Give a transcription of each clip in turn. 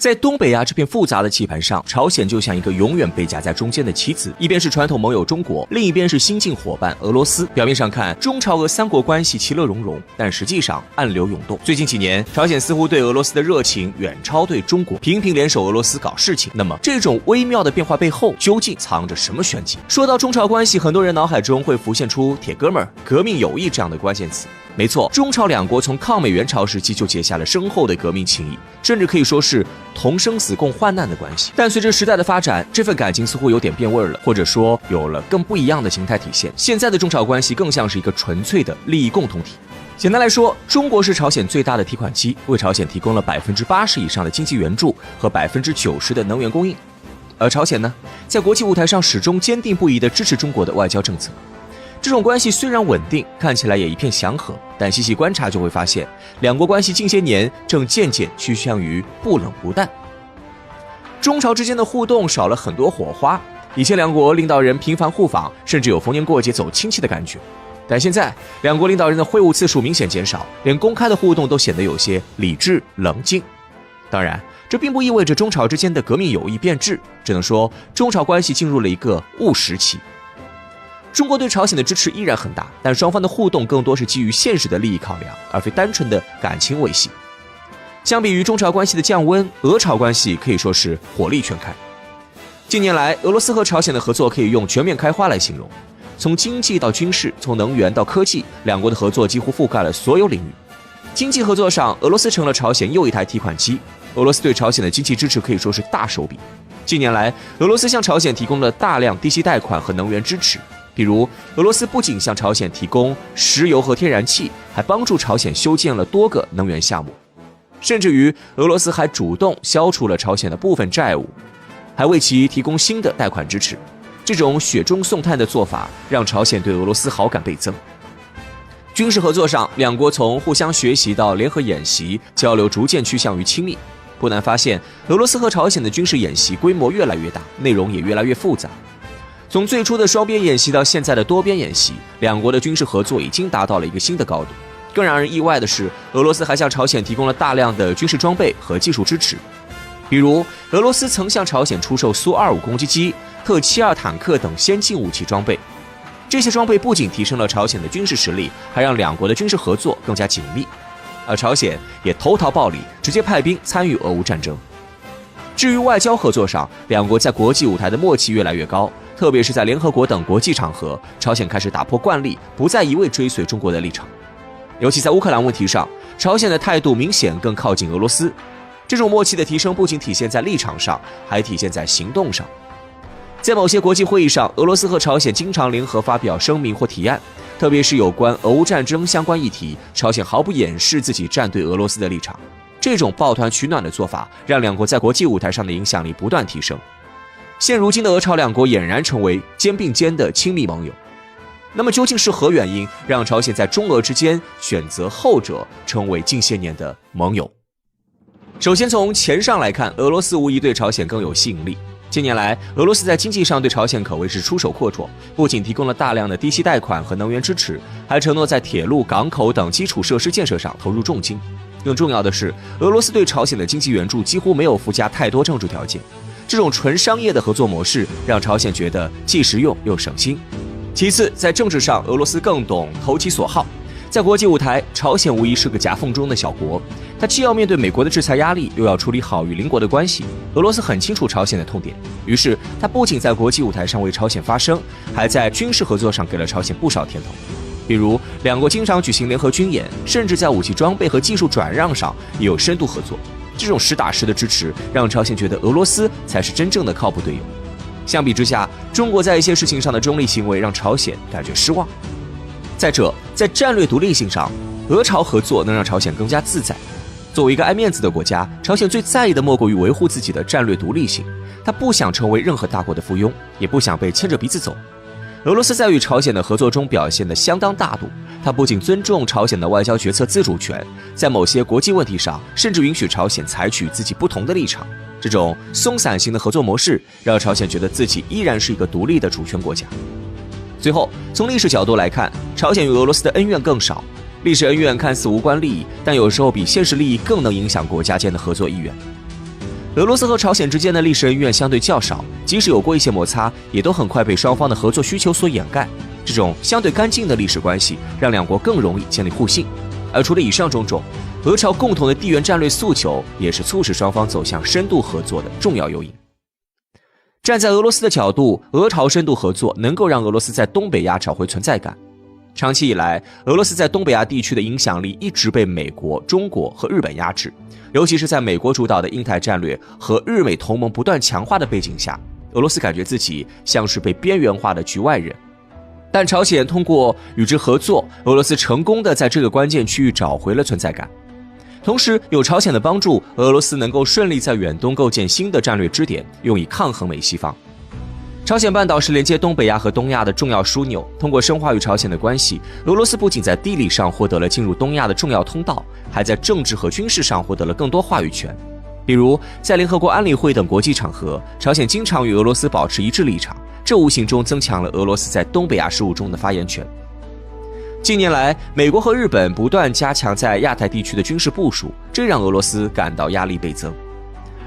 在东北亚这片复杂的棋盘上，朝鲜就像一个永远被夹在中间的棋子，一边是传统盟友中国，另一边是新晋伙伴俄罗斯。表面上看，中朝俄三国关系其乐融融，但实际上暗流涌动。最近几年，朝鲜似乎对俄罗斯的热情远超对中国，频频联手俄罗斯搞事情。那么，这种微妙的变化背后究竟藏着什么玄机？说到中朝关系，很多人脑海中会浮现出铁哥们儿、革命友谊这样的关键词。没错，中朝两国从抗美援朝时期就结下了深厚的革命情谊，甚至可以说是同生死共患难的关系。但随着时代的发展，这份感情似乎有点变味了，或者说有了更不一样的形态体现。现在的中朝关系更像是一个纯粹的利益共同体。简单来说，中国是朝鲜最大的提款机，为朝鲜提供了80%以上的经济援助和90%的能源供应。而朝鲜呢，在国际舞台上始终坚定不移地支持中国的外交政策。这种关系虽然稳定，看起来也一片祥和，但细细观察就会发现，两国关系近些年正渐渐趋向于不冷不淡。中朝之间的互动少了很多火花，以前两国领导人频繁互访，甚至有逢年过节走亲戚的感觉。但现在，两国领导人的会晤次数明显减少，连公开的互动都显得有些理智冷静。当然，这并不意味着中朝之间的革命友谊变质，只能说中朝关系进入了一个务实期。中国对朝鲜的支持依然很大，但双方的互动更多是基于现实的利益考量，而非单纯的感情维系。相比于中朝关系的降温，俄朝关系可以说是火力全开。近年来，俄罗斯和朝鲜的合作可以用全面开花来形容，从经济到军事，从能源到科技，两国的合作几乎覆盖了所有领域。经济合作上，俄罗斯成了朝鲜又一台提款机，俄罗斯对朝鲜的经济支持可以说是大手笔。近年来，俄罗斯向朝鲜提供了大量低息贷款和能源支持。比如，俄罗斯不仅向朝鲜提供石油和天然气，还帮助朝鲜修建了多个能源项目。甚至于，俄罗斯还主动消除了朝鲜的部分债务，还为其提供新的贷款支持。这种雪中送炭的做法，让朝鲜对俄罗斯好感倍增。军事合作上，两国从互相学习到联合演习，交流逐渐趋向于亲密。不难发现，俄罗斯和朝鲜的军事演习规模越来越大，内容也越来越复杂。从最初的双边演习到现在的多边演习，两国的军事合作已经达到了一个新的高度。更让人意外的是，俄罗斯还向朝鲜提供了大量的军事装备和技术支持。比如，俄罗斯曾向朝鲜出售苏25攻击机、特72坦克等先进武器装备。这些装备不仅提升了朝鲜的军事实力，还让两国的军事合作更加紧密。而朝鲜也投桃报李，直接派兵参与俄乌战争。至于外交合作上，两国在国际舞台的默契越来越高，特别是在联合国等国际场合，朝鲜开始打破惯例，不再一味追随中国的立场。尤其在乌克兰问题上，朝鲜的态度明显更靠近俄罗斯。这种默契的提升不仅体现在立场上，还体现在行动上。在某些国际会议上，俄罗斯和朝鲜经常联合发表声明或提案，特别是有关俄乌战争相关议题，朝鲜毫不掩饰自己站对俄罗斯的立场。这种抱团取暖的做法，让两国在国际舞台上的影响力不断提升。现如今的俄朝两国俨然成为肩并肩的亲密盟友。那么究竟是何原因让朝鲜在中俄之间选择后者，成为近些年的盟友？首先从钱上来看，俄罗斯无疑对朝鲜更有吸引力。近年来，俄罗斯在经济上对朝鲜可谓是出手阔绰，不仅提供了大量的低息贷款和能源支持，还承诺在铁路、港口等基础设施建设上投入重金。更重要的是，俄罗斯对朝鲜的经济援助几乎没有附加太多政治条件。这种纯商业的合作模式让朝鲜觉得既实用又省心。其次，在政治上，俄罗斯更懂投其所好。在国际舞台，朝鲜无疑是个夹缝中的小国，它既要面对美国的制裁压力，又要处理好与邻国的关系。俄罗斯很清楚朝鲜的痛点，于是它不仅在国际舞台上为朝鲜发声，还在军事合作上给了朝鲜不少甜头。比如，两国经常举行联合军演，甚至在武器装备和技术转让上也有深度合作。这种实打实的支持，让朝鲜觉得俄罗斯才是真正的靠谱队友。相比之下，中国在一些事情上的中立行为让朝鲜感觉失望。再者，在战略独立性上，俄朝合作能让朝鲜更加自在。作为一个爱面子的国家，朝鲜最在意的莫过于维护自己的战略独立性。他不想成为任何大国的附庸，也不想被牵着鼻子走。俄罗斯在与朝鲜的合作中表现得相当大度，他不仅尊重朝鲜的外交决策自主权，在某些国际问题上甚至允许朝鲜采取自己不同的立场。这种松散型的合作模式让朝鲜觉得自己依然是一个独立的主权国家。最后，从历史角度来看，朝鲜与俄罗斯的恩怨更少。历史恩怨看似无关利益，但有时候比现实利益更能影响国家间的合作意愿。俄罗斯和朝鲜之间的历史恩怨相对较少，即使有过一些摩擦，也都很快被双方的合作需求所掩盖。这种相对干净的历史关系，让两国更容易建立互信。而除了以上种种，俄朝共同的地缘战略诉求，也是促使双方走向深度合作的重要诱因。站在俄罗斯的角度，俄朝深度合作能够让俄罗斯在东北亚找回存在感。长期以来，俄罗斯在东北亚地区的影响力一直被美国、中国和日本压制，尤其是在美国主导的印太战略和日美同盟不断强化的背景下，俄罗斯感觉自己像是被边缘化的局外人。但朝鲜通过与之合作，俄罗斯成功的在这个关键区域找回了存在感。同时，有朝鲜的帮助，俄罗斯能够顺利在远东构建新的战略支点，用以抗衡美西方。朝鲜半岛是连接东北亚和东亚的重要枢纽，通过深化与朝鲜的关系，俄罗斯不仅在地理上获得了进入东亚的重要通道，还在政治和军事上获得了更多话语权。比如，在联合国安理会等国际场合，朝鲜经常与俄罗斯保持一致立场，这无形中增强了俄罗斯在东北亚事务中的发言权。近年来，美国和日本不断加强在亚太地区的军事部署，这让俄罗斯感到压力倍增。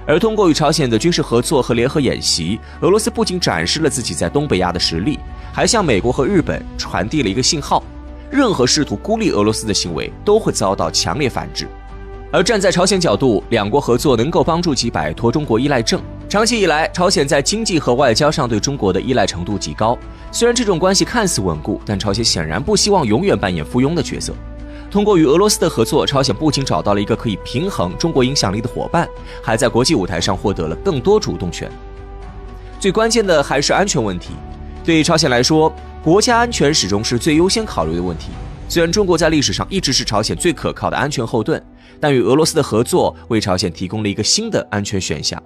而通过与朝鲜的军事合作和联合演习，俄罗斯不仅展示了自己在东北亚的实力，还向美国和日本传递了一个信号：任何试图孤立俄罗斯的行为都会遭到强烈反制。而站在朝鲜角度，两国合作能够帮助其摆脱中国依赖症。长期以来，朝鲜在经济和外交上对中国的依赖程度极高。虽然这种关系看似稳固，但朝鲜显然不希望永远扮演附庸的角色。通过与俄罗斯的合作，朝鲜不仅找到了一个可以平衡中国影响力的伙伴，还在国际舞台上获得了更多主动权。最关键的还是安全问题。对于朝鲜来说，国家安全始终是最优先考虑的问题。虽然中国在历史上一直是朝鲜最可靠的安全后盾，但与俄罗斯的合作为朝鲜提供了一个新的安全选项。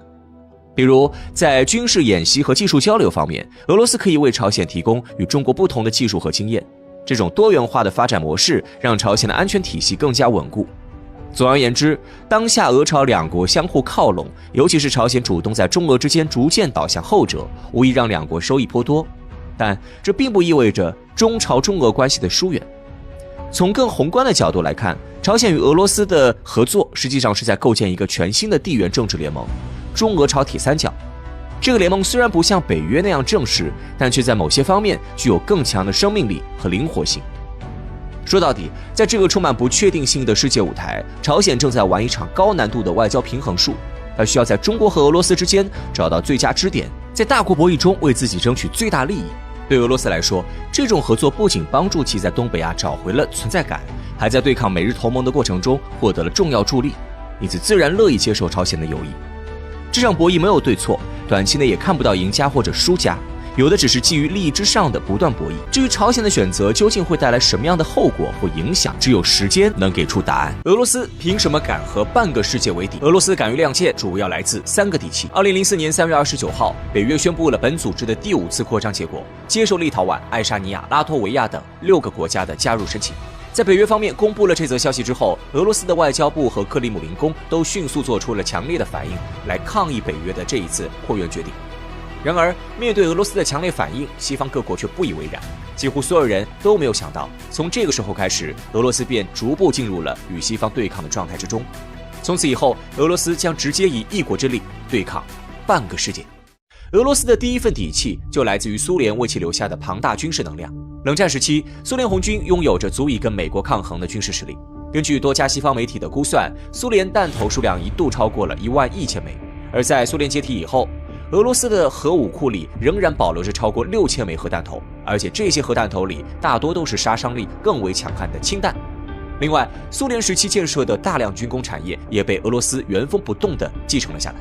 比如，在军事演习和技术交流方面，俄罗斯可以为朝鲜提供与中国不同的技术和经验。这种多元化的发展模式让朝鲜的安全体系更加稳固。总而言之，当下俄朝两国相互靠拢，尤其是朝鲜主动在中俄之间逐渐倒向后者，无疑让两国收益颇多。但这并不意味着中朝中俄关系的疏远。从更宏观的角度来看，朝鲜与俄罗斯的合作实际上是在构建一个全新的地缘政治联盟——中俄朝铁三角。这个联盟虽然不像北约那样正式，但却在某些方面具有更强的生命力和灵活性。说到底，在这个充满不确定性的世界舞台，朝鲜正在玩一场高难度的外交平衡术。它需要在中国和俄罗斯之间找到最佳支点，在大国博弈中为自己争取最大利益。对俄罗斯来说，这种合作不仅帮助其在东北亚找回了存在感，还在对抗美日同盟的过程中获得了重要助力，因此自然乐意接受朝鲜的友谊。这场博弈没有对错，短期内也看不到赢家或者输家，有的只是基于利益之上的不断博弈。至于朝鲜的选择究竟会带来什么样的后果或影响，只有时间能给出答案。俄罗斯凭什么敢和半个世界为敌？俄罗斯敢于亮剑，主要来自3个底气。2004年3月29号，北约宣布了本组织的第5次扩张结果，接受立陶宛、爱沙尼亚、拉脱维亚等6个国家的加入申请。在北约方面公布了这则消息之后，俄罗斯的外交部和克里姆林宫都迅速做出了强烈的反应，来抗议北约的这一次扩员决定。然而，面对俄罗斯的强烈反应，西方各国却不以为然。几乎所有人都没有想到，从这个时候开始，俄罗斯便逐步进入了与西方对抗的状态之中。从此以后，俄罗斯将直接以一国之力对抗半个世界。俄罗斯的第一份底气就来自于苏联为其留下的庞大军事能量。冷战时期，苏联红军拥有着足以跟美国抗衡的军事实力。根据多家西方媒体的估算，苏联弹头数量一度超过了11000枚。而在苏联解体以后，俄罗斯的核武库里仍然保留着超过6000枚核弹头，而且这些核弹头里大多都是杀伤力更为强悍的氢弹。另外，苏联时期建设的大量军工产业也被俄罗斯原封不动地继承了下来。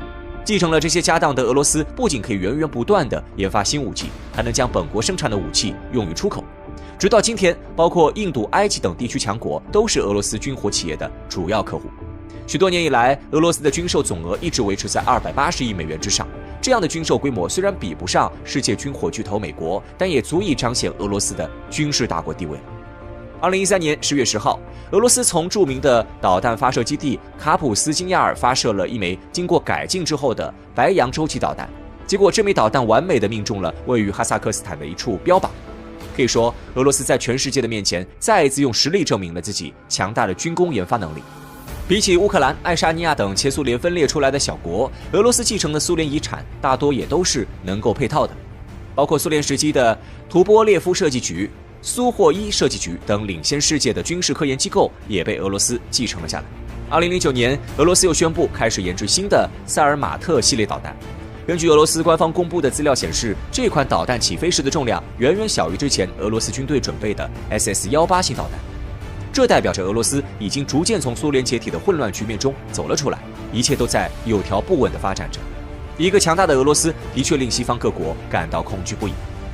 继承了这些家当的俄罗斯不仅可以源源不断地研发新武器，还能将本国生产的武器用于出口。直到今天，包括印度、埃及等地区强国都是俄罗斯军火企业的主要客户。许多年以来，俄罗斯的军售总额一直维持在280亿美元之上。这样的军售规模虽然比不上世界军火巨头美国，但也足以彰显俄罗斯的军事大国地位。2013年10月10号，俄罗斯从著名的导弹发射基地卡普斯金亚尔发射了一枚经过改进之后的白杨洲际导弹，结果这枚导弹完美地命中了位于哈萨克斯坦的一处标靶。可以说，俄罗斯在全世界的面前再一次用实力证明了自己强大的军工研发能力。比起乌克兰、爱沙尼亚等前苏联分裂出来的小国，俄罗斯继承的苏联遗产大多也都是能够配套的，包括苏联时期的图波列夫设计局、苏霍伊设计局等领先世界的军事科研机构也被俄罗斯继承了下来。2009年，俄罗斯又宣布开始研制新的萨尔马特系列导弹。根据俄罗斯官方公布的资料显示，这款导弹起飞时的重量远远小于之前俄罗斯军队准备的 SS-18型导弹。这代表着俄罗斯已经逐渐从苏联解体的混乱局面中走了出来，一切都在有条不紊地发展着。一个强大的俄罗斯的确令西方各国感到恐惧不已。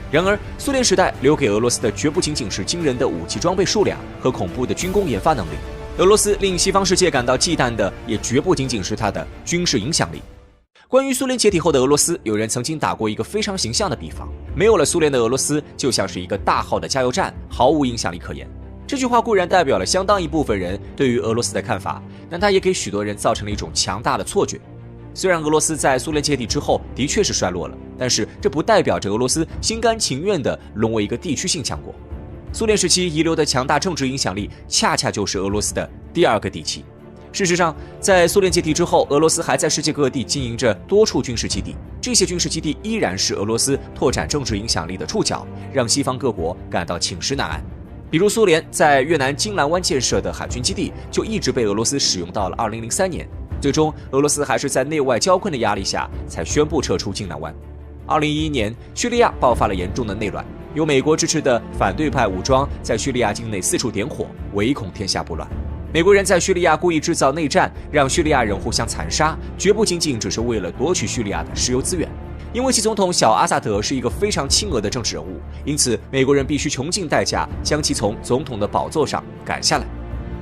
然而，苏联时代留给俄罗斯的绝不仅仅是惊人的武器装备数量和恐怖的军工研发能力，俄罗斯令西方世界感到忌惮的也绝不仅仅是它的军事影响力。关于苏联解体后的俄罗斯，有人曾经打过一个非常形象的比方：没有了苏联的俄罗斯，就像是一个大号的加油站，毫无影响力可言。这句话固然代表了相当一部分人对于俄罗斯的看法，但它也给许多人造成了一种强大的错觉。虽然俄罗斯在苏联解体之后的确是衰落了，但是这不代表着俄罗斯心甘情愿地沦为一个地区性强国。苏联时期遗留的强大政治影响力，恰恰就是俄罗斯的第二个底气。事实上，在苏联解体之后，俄罗斯还在世界各地经营着多处军事基地，这些军事基地依然是俄罗斯拓展政治影响力的触角，让西方各国感到寝食难安。比如苏联在越南金兰湾建设的海军基地，就一直被俄罗斯使用到了2003年。最终，俄罗斯还是在内外交困的压力下，才宣布撤出金兰湾。2011年，叙利亚爆发了严重的内乱，由美国支持的反对派武装在叙利亚境内四处点火，唯恐天下不乱。美国人在叙利亚故意制造内战，让叙利亚人互相残杀，绝不仅仅只是为了夺取叙利亚的石油资源。因为其总统小阿萨德是一个非常亲俄的政治人物，因此美国人必须穷尽代价将其从总统的宝座上赶下来。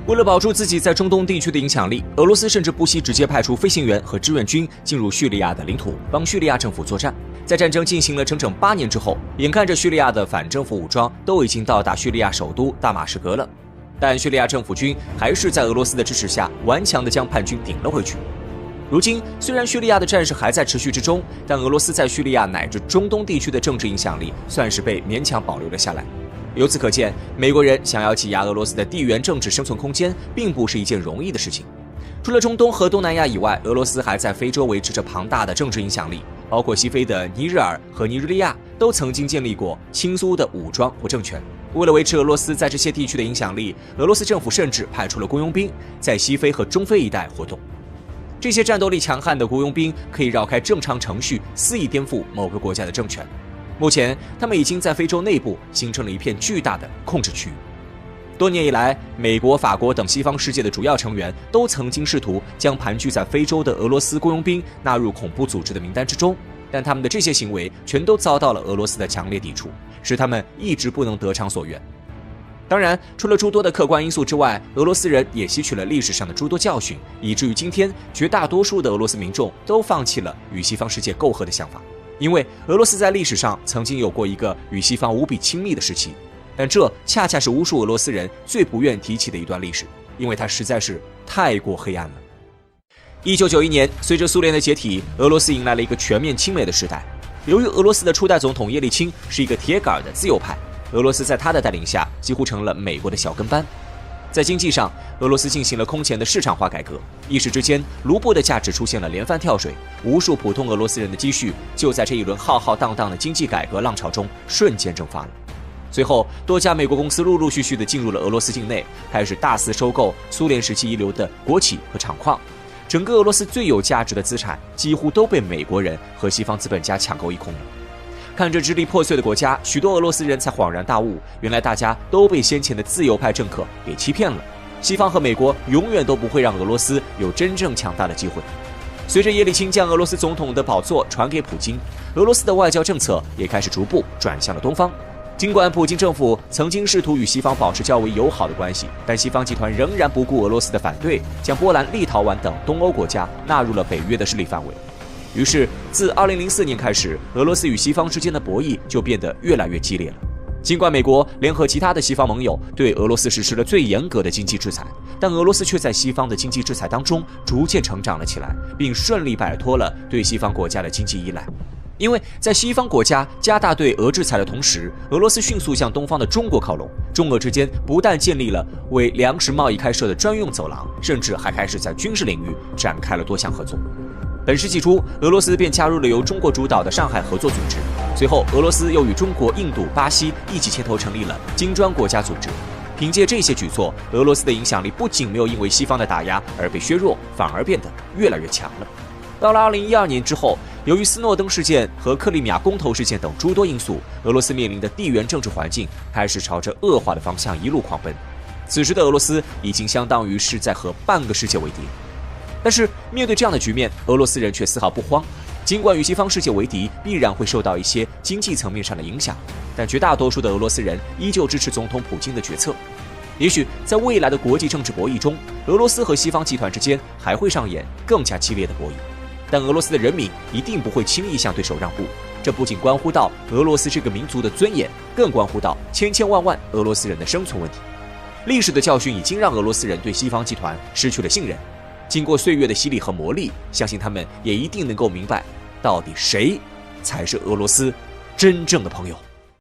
为了保住自己在中东地区的影响力，俄罗斯甚至不惜直接派出飞行员和志愿军进入叙利亚的领土，帮叙利亚政府作战。在战争进行了整整8年之后，眼看着叙利亚的反政府武装都已经到达叙利亚首都大马士革了，但叙利亚政府军还是在俄罗斯的支持下顽强地将叛军顶了回去。如今，虽然叙利亚的战事还在持续之中，但俄罗斯在叙利亚乃至中东地区的政治影响力算是被勉强保留了下来。由此可见，美国人想要挤压俄罗斯的地缘政治生存空间，并不是一件容易的事情。除了中东和东南亚以外，俄罗斯还在非洲维持着庞大的政治影响力，包括西非的尼日尔和尼日利亚都曾经建立过亲苏的武装或政权。为了维持俄罗斯在这些地区的影响力，俄罗斯政府甚至派出了雇佣兵在西非和中非一带活动。这些战斗力强悍的雇佣兵可以绕开正常程序，肆意颠覆某个国家的政权。目前，他们已经在非洲内部形成了一片巨大的控制区域。多年以来，美国、法国等西方世界的主要成员都曾经试图将盘踞在非洲的俄罗斯雇佣兵纳入恐怖组织的名单之中，但他们的这些行为全都遭到了俄罗斯的强烈抵触，使他们一直不能得偿所愿。当然，除了诸多的客观因素之外，俄罗斯人也吸取了历史上的诸多教训，以至于今天绝大多数的俄罗斯民众都放弃了与西方世界媾和的想法。因为俄罗斯在历史上曾经有过一个与西方无比亲密的时期，但这恰恰是无数俄罗斯人最不愿提起的一段历史，因为它实在是太过黑暗了。1991年，随着苏联的解体，俄罗斯迎来了一个全面亲美的时代。由于俄罗斯的初代总统叶利钦是一个铁杆的自由派，俄罗斯在他的带领下几乎成了美国的小跟班。在经济上，俄罗斯进行了空前的市场化改革，一时之间，卢布的价值出现了连番跳水，无数普通俄罗斯人的积蓄就在这一轮浩浩荡荡的经济改革浪潮中瞬间蒸发了。随后，多家美国公司陆陆续续地进入了俄罗斯境内，开始大肆收购苏联时期遗留的国企和厂矿。整个俄罗斯最有价值的资产几乎都被美国人和西方资本家抢购一空了。看着支离破碎的国家，许多俄罗斯人才恍然大悟，原来大家都被先前的自由派政客给欺骗了。西方和美国永远都不会让俄罗斯有真正强大的机会。随着叶利钦将俄罗斯总统的宝座传给普京，俄罗斯的外交政策也开始逐步转向了东方。尽管普京政府曾经试图与西方保持较为友好的关系，但西方集团仍然不顾俄罗斯的反对，将波兰、立陶宛等东欧国家纳入了北约的势力范围。于是，自2004年开始，俄罗斯与西方之间的博弈就变得越来越激烈了。尽管美国联合其他的西方盟友对俄罗斯实施了最严格的经济制裁，但俄罗斯却在西方的经济制裁当中逐渐成长了起来，并顺利摆脱了对西方国家的经济依赖。因为在西方国家加大对俄制裁的同时，俄罗斯迅速向东方的中国靠拢，中俄之间不但建立了为粮食贸易开设的专用走廊，甚至还开始在军事领域展开了多项合作。本世纪初，俄罗斯便加入了由中国主导的上海合作组织，随后俄罗斯又与中国、印度、巴西一起牵头成立了金砖国家组织。凭借这些举措，俄罗斯的影响力不仅没有因为西方的打压而被削弱，反而变得越来越强了。到了2012年之后，由于斯诺登事件和克里米亚公投事件等诸多因素，俄罗斯面临的地缘政治环境开始朝着恶化的方向一路狂奔。此时的俄罗斯已经相当于是在和半个世界为敌。但是面对这样的局面，俄罗斯人却丝毫不慌。尽管与西方世界为敌必然会受到一些经济层面上的影响，但绝大多数的俄罗斯人依旧支持总统普京的决策。也许在未来的国际政治博弈中，俄罗斯和西方集团之间还会上演更加激烈的博弈，但俄罗斯的人民一定不会轻易向对手让步。这不仅关乎到俄罗斯这个民族的尊严，更关乎到千千万万俄罗斯人的生存问题。历史的教训已经让俄罗斯人对西方集团失去了信任，经过岁月的洗礼和磨砺，相信他们也一定能够明白，到底谁才是俄罗斯真正的朋友。